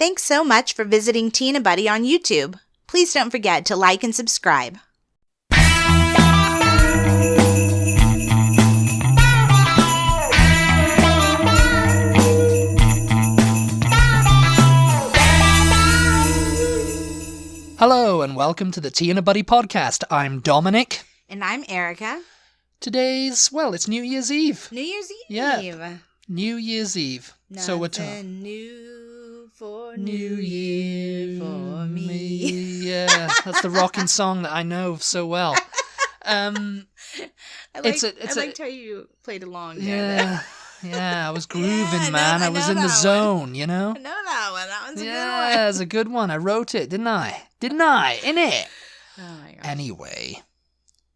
Thanks so much for visiting Tina Butty on YouTube. Please don't forget to like and subscribe. Hello and welcome to the Tina Butty podcast. I'm Dominic. And I'm Erica. It's New Year's Eve. New Year's Eve. Yeah. New Year's Eve. Nothing new for New Year for me. Yeah, that's the rocking song that I know so well. I liked how you played along there. Yeah, I was grooving, man. I was in the zone, you know? I know that one. That one's a good one. Yeah, it's a good one. I wrote it, didn't I? Innit? Oh my gosh. Anyway,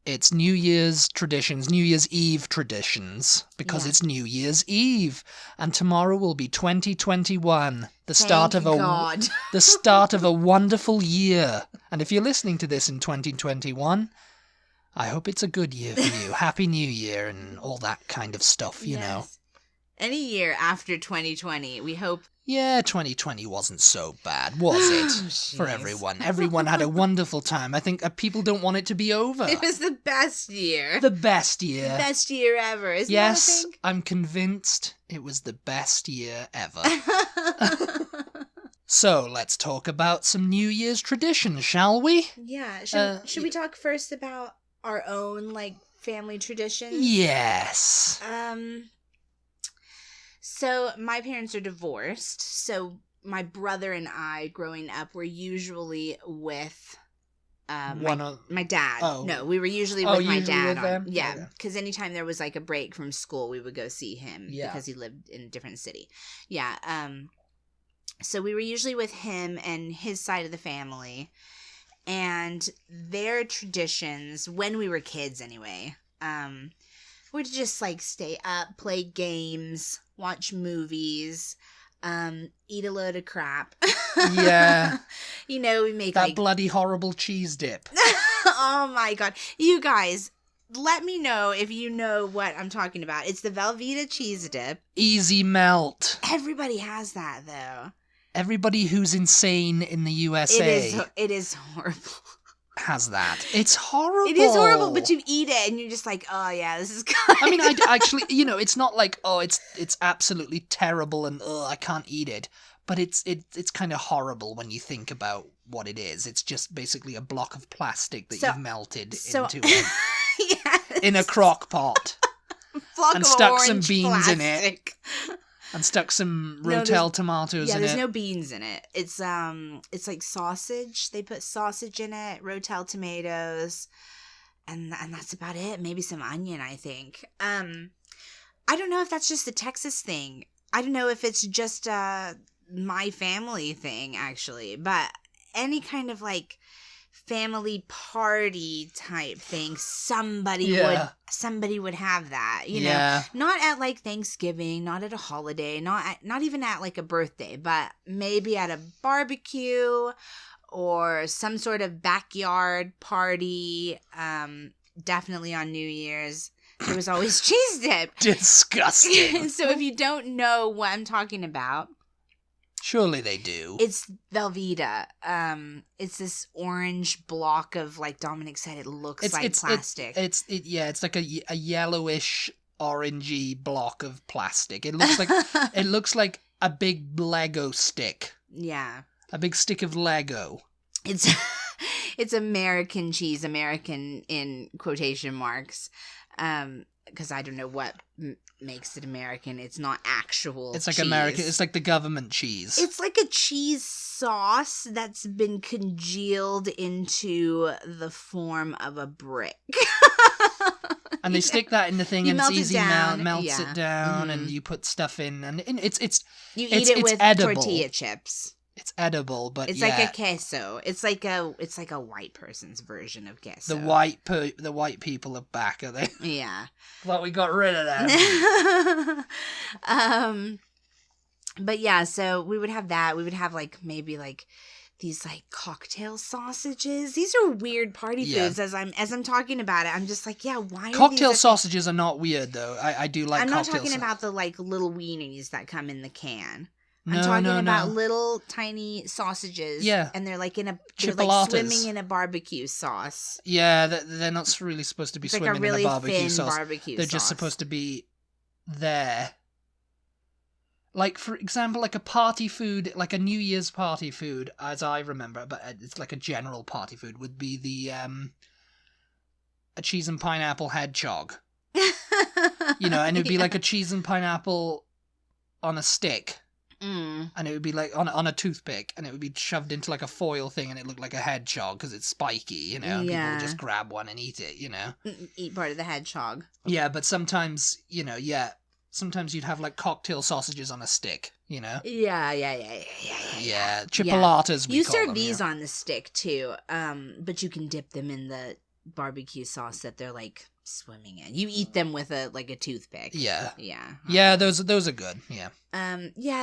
it's New Year's traditions, New Year's Eve traditions, because it's New Year's Eve, and tomorrow will be 2021, the start of a wonderful year. And if you're listening to this in 2021, I hope it's a good year for you. Happy New Year and all that kind of stuff, you know. Any year after 2020, we hope. Yeah, 2020 wasn't so bad, was it? For everyone. Everyone had a wonderful time. I think people don't want it to be over. It was the best year. The best year. The best year ever, isn't yes, that a thing? I'm convinced it was the best year ever. So, let's talk about some New Year's traditions, shall we? Yeah. Should we talk first about our own, family traditions? Yes. So, my parents are divorced, so my brother and I, growing up, were usually with my dad. Oh. No, we were usually with my dad. With them? Yeah, because anytime there was, a break from school, we would go see him because he lived in a different city. Yeah, so we were usually with him and his side of the family, and their traditions, when we were kids anyway, would just, stay up, play games, watch movies, eat a load of crap. Yeah. You know, we make that bloody horrible cheese dip. Oh my god. You guys, let me know if you know what I'm talking about. It's the Velveeta cheese dip. Easy melt. Everybody has that, though. Everybody who's insane in the USA. It is horrible. Has that. It's horrible. It is horrible, but you eat it and you're just like, oh yeah, this is good. I mean, I actually, it's not like, oh, it's absolutely terrible and I can't eat it. But it's kind of horrible when you think about what it is. It's just basically a block of plastic that you've melted into in a crock pot. And stuck some beans plastic. In it. And stuck some Rotel tomatoes in it. Yeah, there's no beans in it. It's like sausage. They put sausage in it, Rotel tomatoes, and that's about it. Maybe some onion, I think. I don't know if that's just a Texas thing. I don't know if it's just my family thing, actually. But any kind of family party type thing, somebody would have that, you know. Not at Thanksgiving, not at a holiday, not even at a birthday, but maybe at a barbecue or some sort of backyard party. Definitely on New Year's there was always cheese dip. Disgusting. So if you don't know what I'm talking about, surely they do. It's Velveeta. It's this orange block of, Dominic said, it looks like plastic. It's like a yellowish, orangey block of plastic. It looks like a big Lego stick. Yeah. A big stick of Lego. It's American cheese, American in quotation marks. Because I don't know what makes it American. It's not actual It's like cheese. American. It's like the government cheese. It's like a cheese sauce that's been congealed into the form of a brick. And they stick that in the thing, and it's easy melts it down, Mm-hmm. and you put stuff in, and it's you eat it with edible. Tortilla chips. It's edible, but it's like a queso. It's like a white person's version of queso. The white people are back, are they? Yeah. Well, we got rid of that. But yeah, so we would have that. We would have maybe these cocktail sausages. These are weird party foods. As I'm talking about it, I'm just why? Cocktail sausages are not weird though. I do like. I'm not cocktail talking about the little weenies that come in the can. I'm talking about little tiny sausages. Yeah. And they're like they're swimming in a barbecue sauce. Yeah, they're not really supposed to be swimming in a barbecue sauce. They're just supposed to be there. Like, for example, like a party food, like a New Year's party food, as I remember, but it's like a general party food, would be the a cheese and pineapple hedgehog. And it would be like a cheese and pineapple on a stick. And it would be like on a toothpick, and it would be shoved into like a foil thing, and it looked like a hedgehog because it's spiky, and people would just grab one and eat it, Eat part of the hedgehog. Yeah, but sometimes, sometimes you'd have like cocktail sausages on a stick, Yeah, chipolatas. You serve these on the stick too, but you can dip them in the barbecue sauce that they're like swimming in. You eat them with a toothpick. Yeah, those are good. Yeah,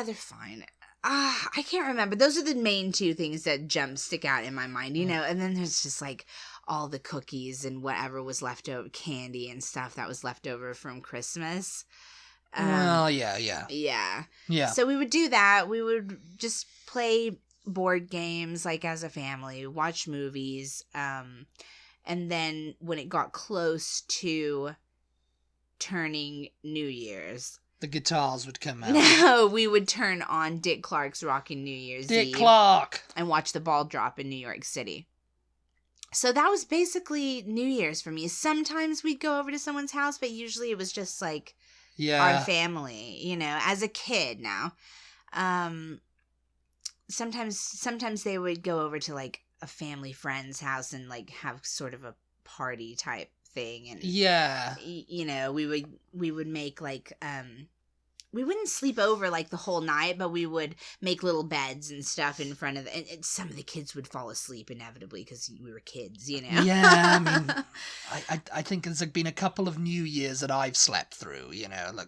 they're fine. I can't remember. Those are the main two things that stick out in my mind, and then there's just like all the cookies and whatever was left over, candy and stuff that was left over from Christmas. Yeah. So we would do that. We would just play board games like as a family, watch movies, and then when it got close to turning New Year's, the guitars would come out. No, we would turn on Dick Clark's Rockin' New Year's Eve. Dick Clark! And watch the ball drop in New York City. So that was basically New Year's for me. Sometimes we'd go over to someone's house, but usually it was just like our family, as a kid now. Sometimes they would go over to like a family friend's house and like have sort of a party type thing, and we would make like we wouldn't sleep over like the whole night, but we would make little beds and stuff in front of and some of the kids would fall asleep inevitably because we were kids, Yeah, I mean, I think there's like been a couple of New Years that I've slept through, like.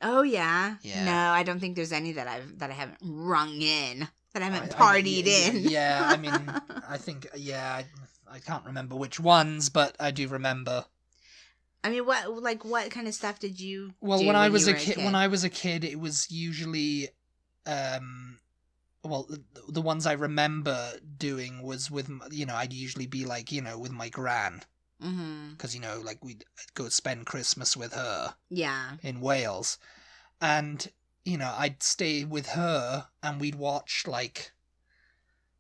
Oh yeah. No, I don't think there's any that I haven't rung in, that I haven't partied in. Yeah, I mean, I think I can't remember which ones, but I do remember. I mean, what kind of stuff did you do when I was a kid? When I was a kid, it was usually, the ones I remember doing was with, I'd usually be like, with my gran. Because, like we'd go spend Christmas with her. Yeah. In Wales. And, I'd stay with her and we'd watch like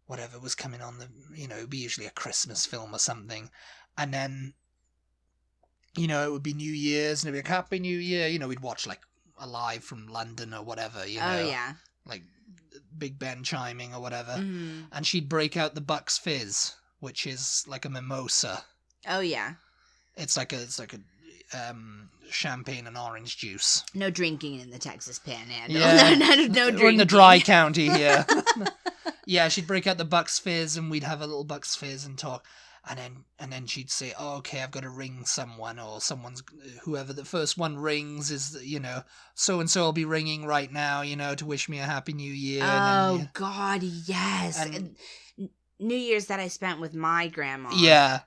whatever was coming on it'd be usually a Christmas film or something. And then, it would be New Year's and it'd be like, Happy New Year. We'd watch like Alive from London or whatever, Oh, yeah. Like Big Ben chiming or whatever. And she'd break out the Bucks Fizz, which is like a mimosa. Oh, yeah. It's like a champagne and orange juice. No drinking in the Texas Panhandle. Yeah. no drinking. We're in the dry county here. Yeah, she'd break out the Bucks Fizz and we'd have a little Bucks Fizz and talk. And then she'd say, oh, okay, I've got to ring someone, or whoever the first one rings is, so-and-so will be ringing right now, to wish me a Happy New Year. Oh, God, yes. And New Year's that I spent with my grandma. Yeah.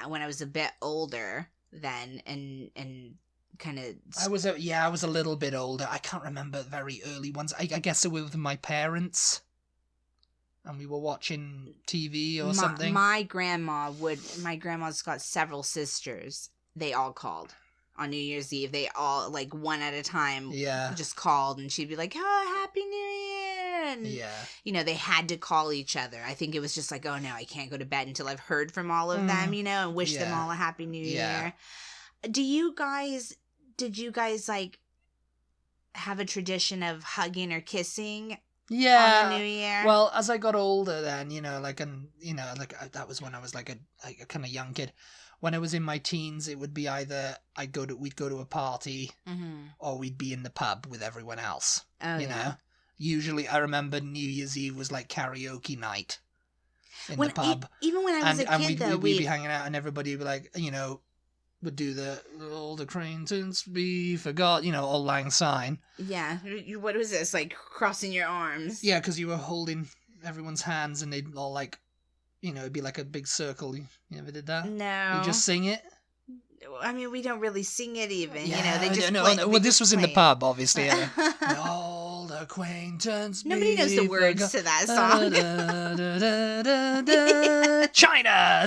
When I was a bit older then, and kind of... I was a little bit older. I can't remember very early ones. I guess it was with my parents. And we were watching TV or something. My grandma's got several sisters. They all called on New Year's Eve. They all, like, one at a time, just called, and she'd be like, oh, Happy New Year! And, they had to call each other. I think it was just like, oh, no, I can't go to bed until I've heard from all of them, and wish them all a Happy New Year. Did you guys, like, have a tradition of hugging or kissing? Yeah. On the New Year. Well, as I got older then, that was when I was like a kind of young kid. When I was in my teens, it would be either we'd go to a party, or we'd be in the pub with everyone else. Oh, know? Usually, I remember New Year's Eve was like karaoke night in the pub. Even when I was a kid, we'd be hanging out and everybody would be like, would do all the acquaintance we forgot, Auld Lang Syne. Yeah. What was this? Like crossing your arms? Yeah, because you were holding everyone's hands and they'd all like, it'd be like a big circle. You ever did that? No. You just sing it? I mean, we don't really sing it even. Yeah, they just well, this was in the pub, obviously. All acquaintance. Nobody knows the words to that song. China.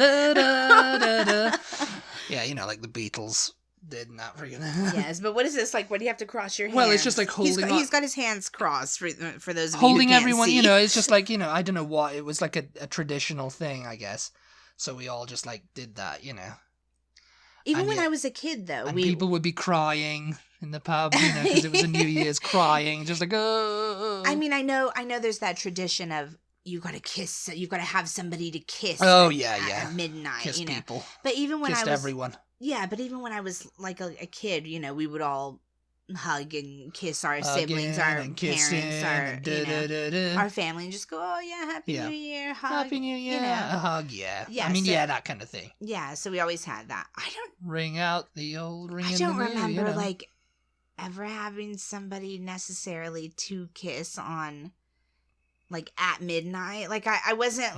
Yeah, you know, like the Beatles did not freaking. Yes, but what is this like? What do you have to cross your hands? Well, it's just like holding. He's got his hands crossed for those of holding you who can't everyone. see. You know, it's just like, you know, I don't know what it was, like a traditional thing, I guess. So we all just like did that, you know. Even when I was a kid, though, people would be crying in the pub, you know, because it was a New Year's, crying, just like, oh. I mean, I know there's that tradition of you got to kiss, you got to have somebody to kiss. Oh, at midnight, kiss you know. people. But even when Kissed everyone. Yeah, but even when I was like a kid, you know, we would all hug and kiss our siblings, our parents, our family, and just go, oh yeah, Happy New Year, hug. Happy New Year, you know. a hug, yeah. Yeah, I mean, that kind of thing. Yeah, so we always had that. Ring out the old ring. I don't remember, you know? Like, ever having somebody necessarily to kiss on, like, at midnight. Like, I wasn't,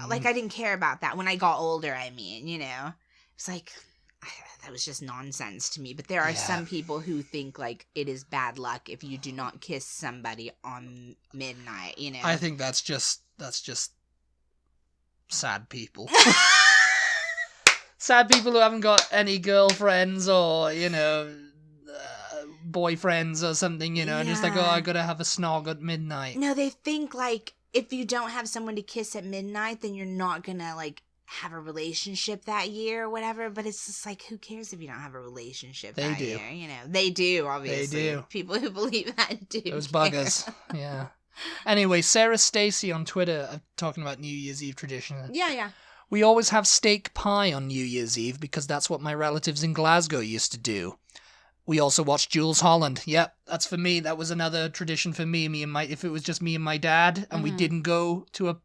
like, I didn't care about that when I got older, I mean, you know. It's like, that was just nonsense to me. But there are some people who think, like, it is bad luck if you do not kiss somebody on midnight, you know. I think that's just sad people. Sad people who haven't got any girlfriends or, you know, boyfriends or something, you know, and just like, oh, I gotta have a snog at midnight. No, they think, like, if you don't have someone to kiss at midnight, then you're not gonna, like, have a relationship that year or whatever. But it's just like, who cares if you don't have a relationship that year? You know, they do, obviously. They do. People who believe that do. Those buggers. Yeah. Anyway, Sarah Stacy on Twitter talking about New Year's Eve tradition. Yeah. We always have steak pie on New Year's Eve because that's what my relatives in Glasgow used to do. We also watched Jules Holland. Yep, that's for me. That was another tradition for me. If it was just me and my dad, and we didn't go to a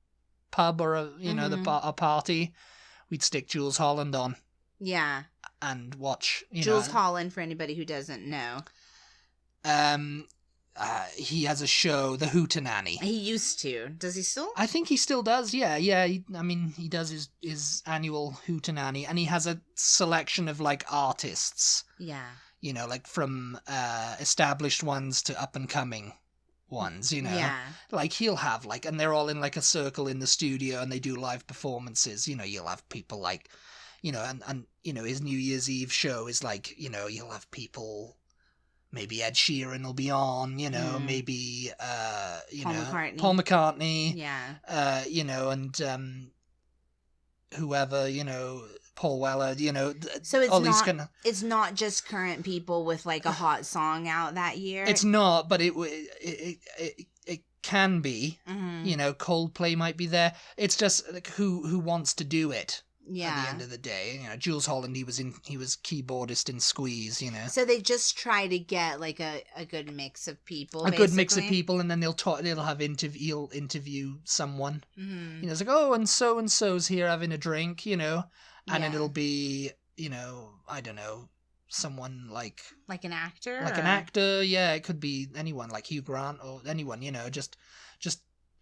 pub or a party, we'd stick Jules Holland on. Yeah. And watch. Jules Holland, for anybody who doesn't know. He has a show, the To Nanny. He used to. Does he still? I think he still does. Yeah. He does his annual To Nanny, and he has a selection of like artists. Yeah. You know, like from established ones to up and coming ones, you know. Yeah. Like he'll have like, and they're all in like a circle in the studio and they do live performances. You know, you'll have people like, you know, and you know, his New Year's Eve show is like, you know, you'll have people, maybe Ed Sheeran will be on, you know, maybe Paul McCartney. Yeah. You know, and whoever, you know, Paul Weller, you know. So it's not just current people with like a hot song out that year. It's not, but it can be. Mm-hmm. You know, Coldplay might be there. It's just like who wants to do it. Yeah. At the end of the day, you know, Jules Holland, he was keyboardist in Squeeze, you know. So they just try to get like a good mix of people. Good mix of people, and then they'll he'll interview someone. Mm-hmm. You know, it's like, oh, and so's here having a drink, you know, and then it'll be, you know, I don't know, someone like an actor. Yeah, it could be anyone like Hugh Grant or anyone, you know, just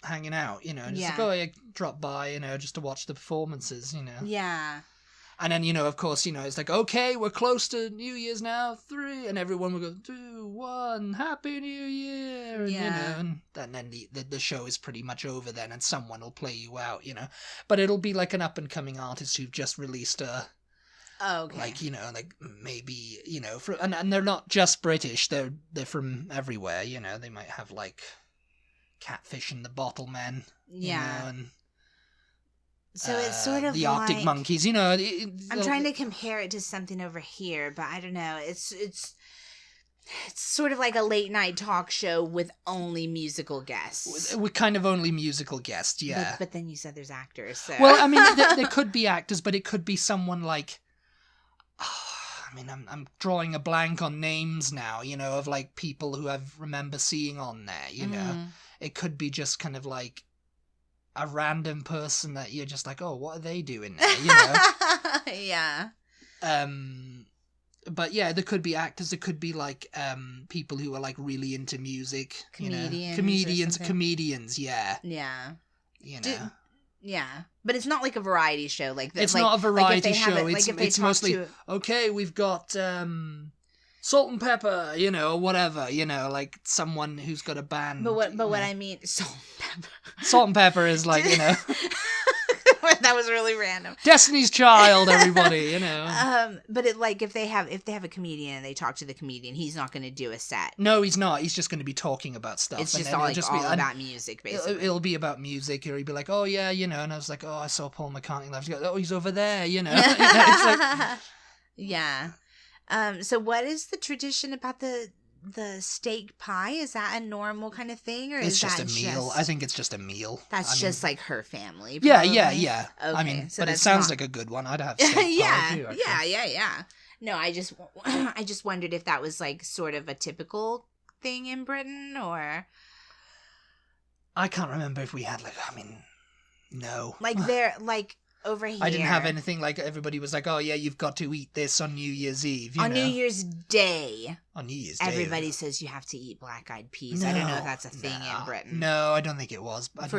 hanging out, you know, and just like, oh, yeah, drop by, you know, just to watch the performances, you know. Yeah. And then, you know, of course, you know, it's like, okay, we're close to New Year's now, 3, and everyone will go, 2, 1, Happy New Year, and, you know, and then the show is pretty much over then, and someone will play you out, you know. But it'll be like an up-and-coming artist who've just released a... Oh, okay. Like, you know, like maybe, you know, and they're not just British, they're from everywhere, you know, they might have like... Catfish and the Bottle Men, you know, and so it's sort of the Arctic Monkeys, you know. I'm trying to compare it to something over here, but I don't know. It's sort of like a late night talk show with only musical guests. With kind of only musical guests, yeah. But then you said there's actors. So. Well, I mean, there could be actors, but it could be someone like. I mean, I'm drawing a blank on names now, you know, of like people who I remember seeing on there, you know. It could be just kind of like a random person that you're just like, oh, what are they doing there, you know? Yeah. But yeah, there could be actors. There could be like people who are like really into music, comedians, yeah. Yeah. You know. Yeah, but it's not like a variety show like this. It's not a variety show. It's mostly okay. We've got Salt and pepper, you know, whatever, you know, like someone who's got a band. But what I mean, salt and pepper. Salt and pepper is like, you know. That was really random. Destiny's Child, everybody, you know. But it, like, if they have a comedian and they talk to the comedian, he's not going to do a set. No, he's not. He's just going to be talking about stuff. It's just all about music, basically. It'll be about music, or he'll be like, oh yeah, you know, and I was like, oh, I saw Paul McCartney live. Oh, he's over there, you know. It's like... Yeah. So what is the tradition about the steak pie? Is that a normal kind of thing, or it's just a meal? I think it's just a meal. That's just like her family. Probably. Yeah. Okay, I mean, so but it sounds like a good one. I'd have steak pie too. Yeah. No, I just wondered if that was like sort of a typical thing in Britain, or I can't remember if we had no. Like they're like. Over here. I didn't have anything like everybody was like, oh yeah, you've got to eat this on New Year's Eve. On New Year's Day. On New Year's Day. Everybody says you have to eat black-eyed peas. I don't know if that's a thing in Britain. No, I don't think it was. That's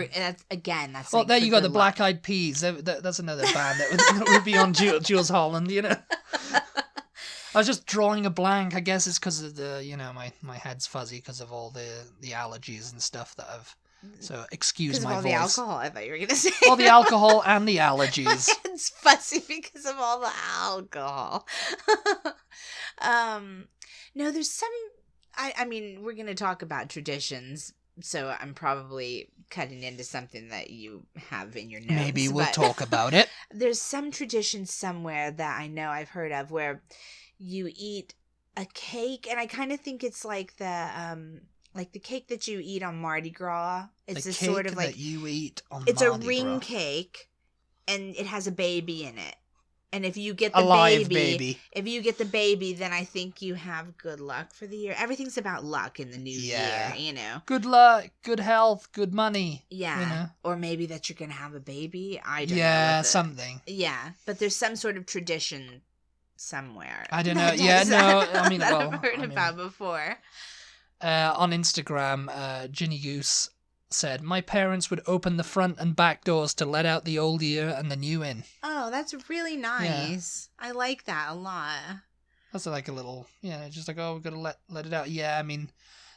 well, there you go, the Black-Eyed Peas. That's another band that would be on Jules Holland, you know. I was just drawing a blank. I guess it's because of the, you know, my head's fuzzy because of all the allergies and stuff that I've... So excuse my voice. Because of all the alcohol, I thought you were going to say. All the alcohol and the allergies. It's fussy because of all the alcohol. No, there's some... I mean, we're going to talk about traditions, so I'm probably cutting into something that you have in your notes. Maybe we'll talk about it. There's some tradition somewhere that I know I've heard of where you eat a cake, and I kind of think it's like the cake that you eat on Mardi Gras. It's a sort of like that you eat on It's Mardi a ring Gras. Cake, and it has a baby in it. And if you get the if you get the baby, then I think you have good luck for the year. Everything's about luck in the new year, you know. Good luck, good health, good money. Yeah. You know? Or maybe that you're going to have a baby. I don't know. Yeah, something. Yeah, but there's some sort of tradition somewhere. I don't know. Yeah, no, I mean, that I've heard about before. On Instagram, Ginny Goose said, my parents would open the front and back doors to let out the old year and the new in. Oh, that's really nice. Yeah. I like that a lot. That's like a little, just like, oh, we've got to let it out. Yeah, I mean,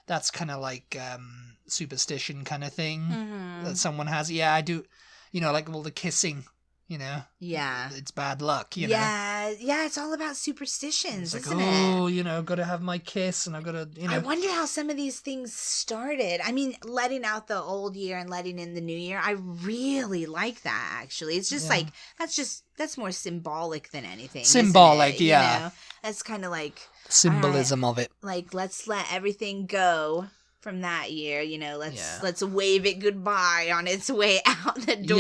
that's kind of like superstition kind of thing that someone has. Yeah, I do, like all the kissing. Yeah, it's bad luck. You know. Yeah, it's all about superstitions, it's isn't it? Oh, got to have my kiss, and I've got to, I wonder how some of these things started. I mean, letting out the old year and letting in the new year. I really like that. Actually, it's just like that's more symbolic than anything. Symbolic, yeah. That's kind of like symbolism of it. Like, let's let everything go from that year, let's wave it goodbye on its way out the door,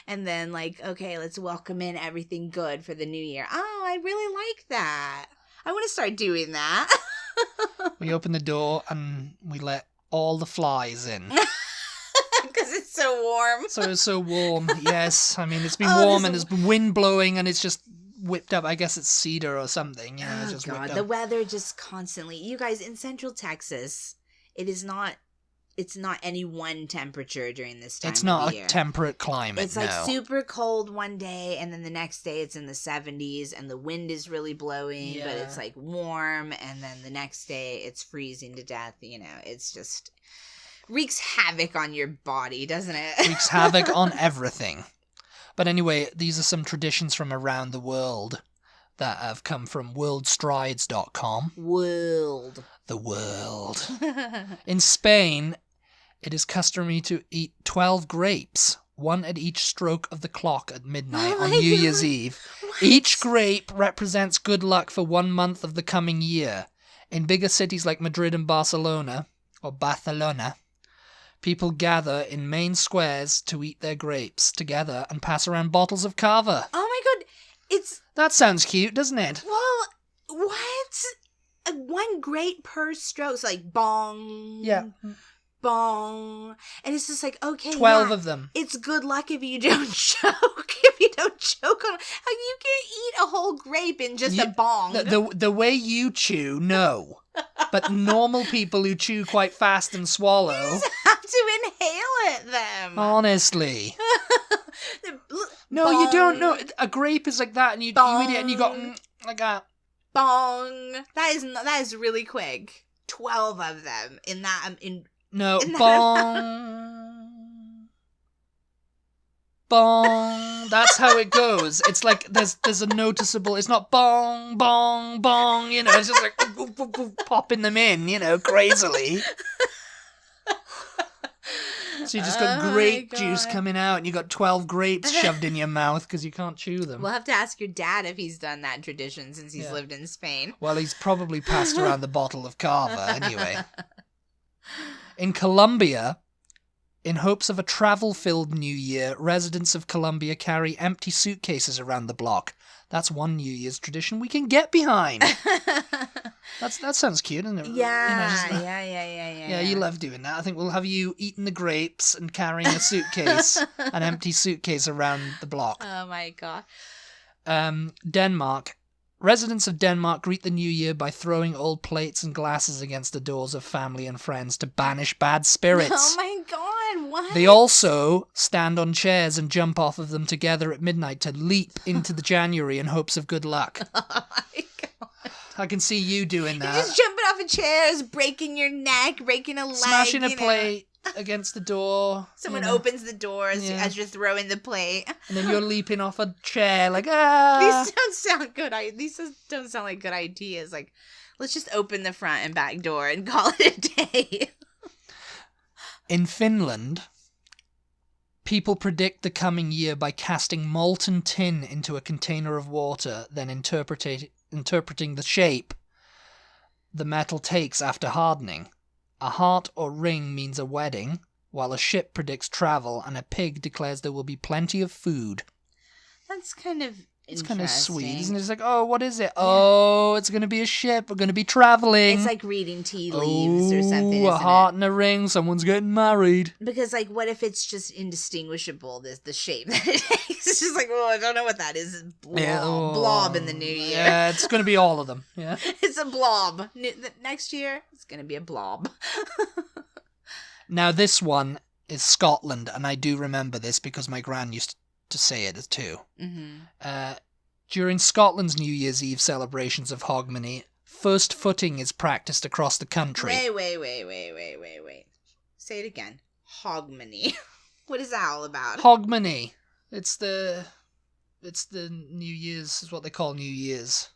and then okay, let's welcome in everything good for the new year. Oh, I really like that. I want to start doing that. We open the door and we let all the flies in. Because it's so warm. So it's so warm, yes. I mean, it's been warm and there's been wind blowing and it's just whipped up. I guess it's cedar or something. It's just whipped up. The weather just constantly. You guys, in Central Texas, it's not any one temperature during this time. It's not a temperate climate. It's like super cold one day, and then the next day it's in the 70s, and the wind is really blowing, but it's like warm, and then the next day it's freezing to death. It's just wreaks havoc on your body, doesn't it? Wreaks havoc on everything. But anyway, these are some traditions from around the world that have come from worldstrides.com. The world. In Spain, it is customary to eat 12 grapes, one at each stroke of the clock at midnight on New Year's Eve. What? Each grape represents good luck for 1 month of the coming year. In bigger cities like Madrid and Barcelona, people gather in main squares to eat their grapes together and pass around bottles of cava. Oh my god, That sounds cute, doesn't it? Well, what? One grape per stroke. It's like bong. Yeah. Bong. And it's just like, okay, 12 of them. It's good luck if you don't choke. If you don't choke on... You can't eat a whole grape in just a bong. The way you chew, no. But normal people who chew quite fast and swallow... You just have to inhale it, them. Honestly. No, you don't know. A grape is like that, and you eat it, and you got like that. Bong. That is really quick. 12 of them in that No, in that bong. Bong. That's how it goes. It's like there's a noticeable. It's not bong bong bong. You know, it's just like popping them in. You know, crazily. So you just got grape juice coming out, and you got 12 grapes shoved in your mouth because you can't chew them. We'll have to ask your dad if he's done that tradition since he's lived in Spain. Well, he's probably passed around the bottle of Cava anyway. In Colombia, in hopes of a travel-filled New Year, residents of Colombia carry empty suitcases around the block. That's one New Year's tradition we can get behind. That sounds cute, doesn't it? Yeah, you know, yeah. You love doing that. I think we'll have you eating the grapes and carrying a suitcase, an empty suitcase around the block. Oh my god. Denmark. Residents of Denmark greet the new year by throwing old plates and glasses against the doors of family and friends to banish bad spirits. Oh my god, what? They also stand on chairs and jump off of them together at midnight to leap into the January in hopes of good luck. Oh my god. I can see you doing that. You're just jumping off of chairs, breaking your neck, breaking a leg. Smashing a plate against the door. Someone opens the door as you're throwing the plate. And then you're leaping off a chair like, ah. These don't sound good. These don't sound like good ideas. Like, let's just open the front and back door and call it a day. In Finland, people predict the coming year by casting molten tin into a container of water, then interpreting the shape the metal takes after hardening. A heart or ring means a wedding, while a ship predicts travel, and a pig declares there will be plenty of food. That's kind of It's kind of sweet, isn't it? It's like, oh, what is it? Yeah. Oh, it's going to be a ship. We're going to be traveling. It's like reading tea leaves or something, a heart and a ring. Someone's getting married. Because, like, what if it's just indistinguishable, the shape that it takes? It's just like, oh, I don't know what that is. Blob in the new year. Yeah, it's going to be all of them. Yeah, it's a blob. Next year, it's going to be a blob. Now, this one is Scotland, and I do remember this because my gran used to say it too. Mm-hmm. During Scotland's New Year's Eve celebrations of Hogmanay, first footing is practiced across the country. Wait. Say it again. Hogmanay. What is that all about? Hogmanay. It's the New Year's, is what they call New Year's.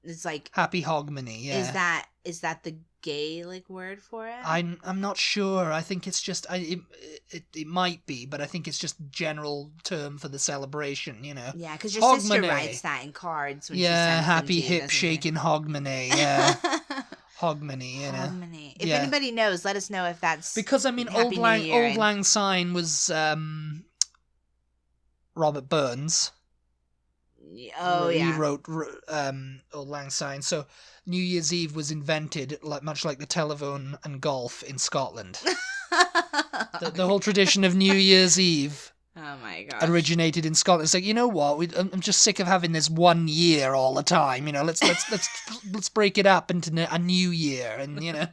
It's like Happy Hogmanay, yeah. Is that the Gaelic word for it? I'm not sure. I think it's just it might be, but I think it's just general term for the celebration, you know. Yeah, because your sister writes that in cards when she sends them happy to you, hip shaking Hogmanay, yeah. Hogmanay, you know. Hogmanay. If anybody knows, let us know if that's because I mean Old Lang Syne was Robert Burns. Oh yeah. He wrote Old Lang Syne. So New Year's Eve was invented much like the telephone and golf in Scotland. the whole tradition of New Year's Eve. Oh my god. Originated in Scotland. It's like, you know what? I'm just sick of having this one year all the time. You know, let's break it up into a new year, and you know,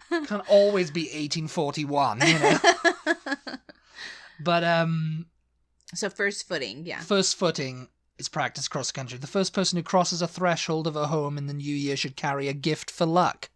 can't always be 1841. You know, but So first footing, yeah. First footing is practiced across the country. The first person who crosses a threshold of a home in the new year should carry a gift for luck.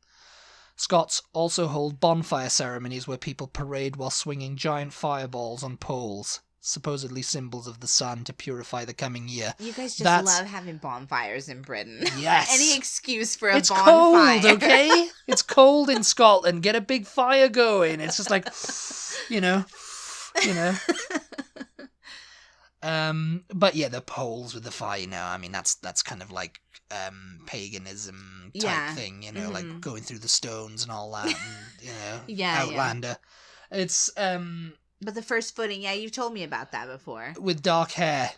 Scots also hold bonfire ceremonies where people parade while swinging giant fireballs on poles, supposedly symbols of the sun to purify the coming year. You guys just love having bonfires in Britain. Yes. Any excuse for a bonfire. It's cold, okay? It's cold in Scotland. Get a big fire going. It's just like, you know. But yeah, the poles with the fire, you know, I mean, that's kind of like paganism type thing, you know, like going through the stones and all that, and, you know, Outlander. Yeah. It's but the first footing, you've told me about that before. With dark hair,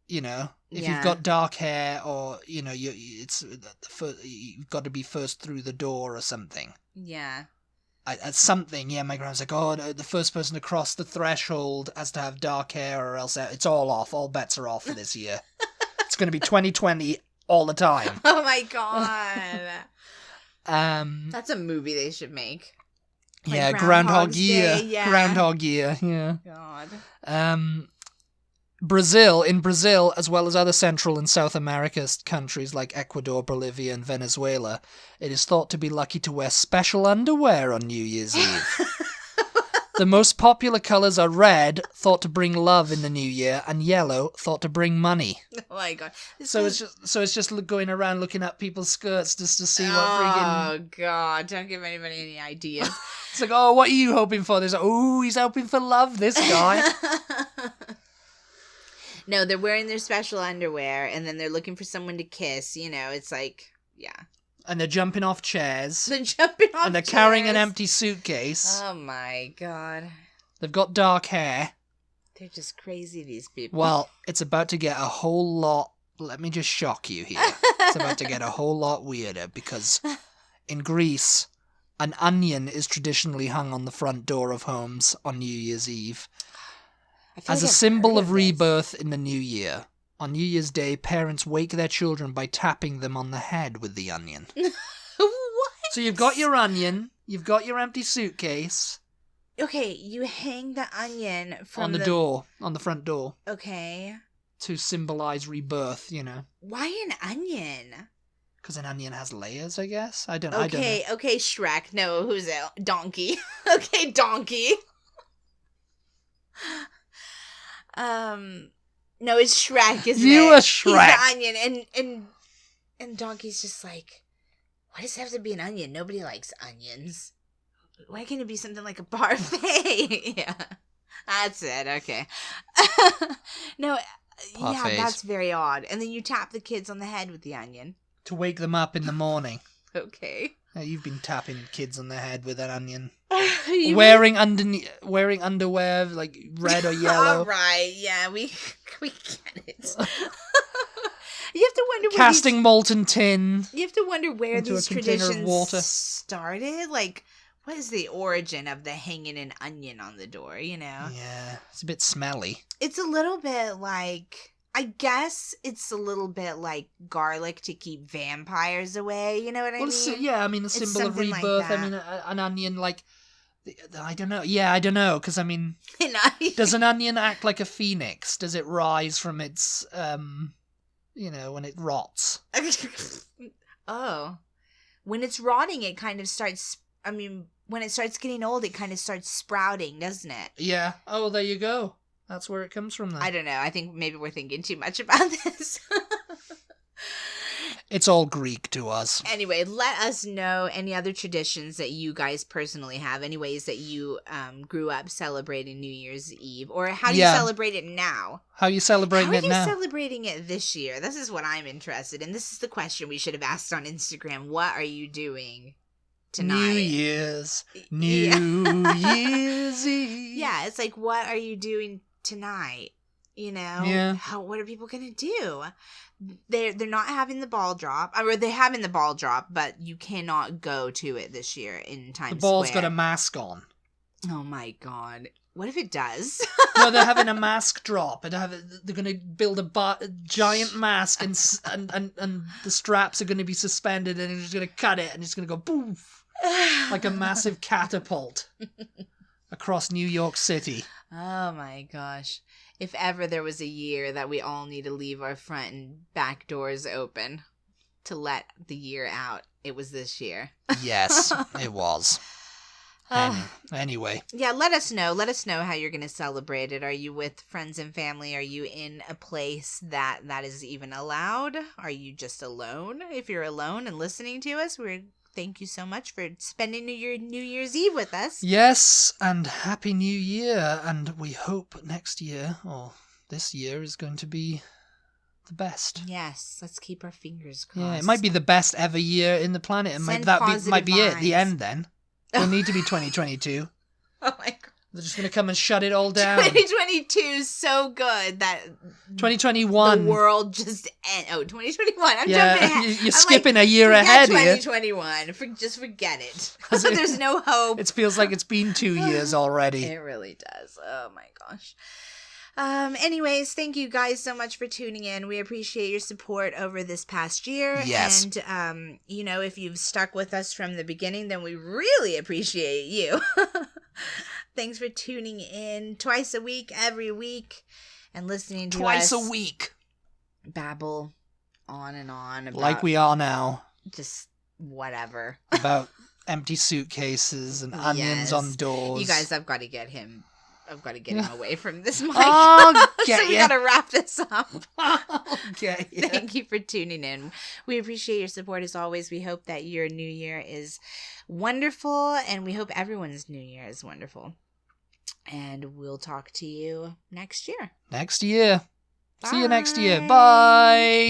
you know, if you've got dark hair, or you know, you've got to be first through the door or something. Yeah. Something, my grandma's like, oh, no, the first person to cross the threshold has to have dark hair, or else it's all off. All bets are off for this year. It's going to be 2020 all the time. Oh my god. That's a movie they should make. Like Groundhog Year. Day, yeah. Groundhog Year, yeah. God. in Brazil, as well as other Central and South America countries like Ecuador, Bolivia, and Venezuela, it is thought to be lucky to wear special underwear on New Year's Eve. The most popular colours are red, thought to bring love in the new year, and yellow, thought to bring money. Oh my god! It's just going around looking at people's skirts just to see what Oh god! Don't give anybody any ideas. It's like, oh, what are you hoping for? There's he's hoping for love, this guy. No, they're wearing their special underwear, and then they're looking for someone to kiss. You know, it's like, yeah. And they're jumping off chairs. They're jumping off And they're chairs. carrying an empty suitcase. Oh my god. They've got dark hair. They're just crazy, these people. Well, it's about to get a whole lot... Let me just shock you here. It's about to get a whole lot weirder, because in Greece, an onion is traditionally hung on the front door of homes on New Year's Eve as a symbol of rebirth in the new year. On New Year's Day, parents wake their children by tapping them on the head with the onion. What? So you've got your onion, you've got your empty suitcase. Okay, you hang the onion from on the door, on the front door. Okay. To symbolize rebirth, you know. Why an onion? Because an onion has layers, I guess. I don't know. Okay, Shrek. No, who's it? Donkey. Okay, Donkey. No, it's Shrek, isn't it? You are Shrek. He's the onion, and Donkey's just like, why does it have to be an onion? Nobody likes onions. Why can't it be something like a parfait? Yeah, that's it. Okay. No, Parfaits. Yeah, that's very odd. And then you tap the kids on the head with the onion. To wake them up in the morning. Okay. You've been tapping kids on the head with an onion. wearing underwear, like red or yellow. All right, yeah, we get it. You have to wonder where casting molten tin. You have to wonder where these traditions of water started. Like, what is the origin of the hanging an onion on the door? You know? Yeah, it's a bit smelly. It's a little bit like, I guess it's a little bit like garlic to keep vampires away. You know what I mean? Yeah, I mean, the symbol of rebirth. Like, I mean, an onion, like, I don't know. Yeah, I don't know, because, I mean, does an onion act like a phoenix? Does it rise from its, when it rots? Oh. When it's rotting, it kind of starts, when it starts getting old, it kind of starts sprouting, doesn't it? Yeah. Oh, there you go. That's where it comes from then. I don't know. I think maybe we're thinking too much about this. It's all Greek to us. Anyway, let us know any other traditions that you guys personally have, any ways that you grew up celebrating New Year's Eve, or how do you celebrate it now? How are you celebrating it now? How are you celebrating it this year? This is what I'm interested in. This is the question we should have asked on Instagram. What are you doing tonight? New Year's Eve. Yeah, it's like, what are you doing tonight? You know? Yeah. What are people gonna do? They're not having the ball drop. Or they're having the ball drop, but you cannot go to it this year in Times Square. The ball's got a mask on. Oh my god. What if it does? No, they're having a mask drop. They're going to build a giant mask, and the straps are going to be suspended, and they're just going to cut it, and it's going to go poof, like a massive catapult across New York City. Oh my gosh. If ever there was a year that we all need to leave our front and back doors open to let the year out, it was this year. Yes, it was. Anyway. Yeah, let us know. Let us know how you're going to celebrate it. Are you with friends and family? Are you in a place that is even allowed? Are you just alone? If you're alone and listening to us, thank you so much for spending your New Year's Eve with us. Yes, and Happy New Year. And we hope next year, or this year, is going to be the best. Yes, let's keep our fingers crossed. Yeah, it might be the best ever year in the planet. And might be it, the end then. It'll need to be 2022. Oh my god. They're just going to come and shut it all down. 2022 is so good that 2021. The world just end. Oh, 2021. I'm jumping ahead. You're skipping a year ahead here. 2021. Just forget it. There's no hope. It feels like it's been 2 years already. It really does. Oh my gosh. Anyways, thank you guys so much for tuning in. We appreciate your support over this past year. Yes. And, if you've stuck with us from the beginning, then we really appreciate you. Thanks for tuning in twice a week, every week. and listening to twice us a week. babble on and on about Like we are now. just whatever. About empty suitcases and onions on doors. You guys, I've got to get him away from this mic. Oh, so we gotta wrap this up. Okay. Thank you for tuning in. We appreciate your support as always. We hope that your new year is wonderful, and we hope everyone's new year is wonderful. And we'll talk to you next year. Next year. Bye. See you next year. Bye.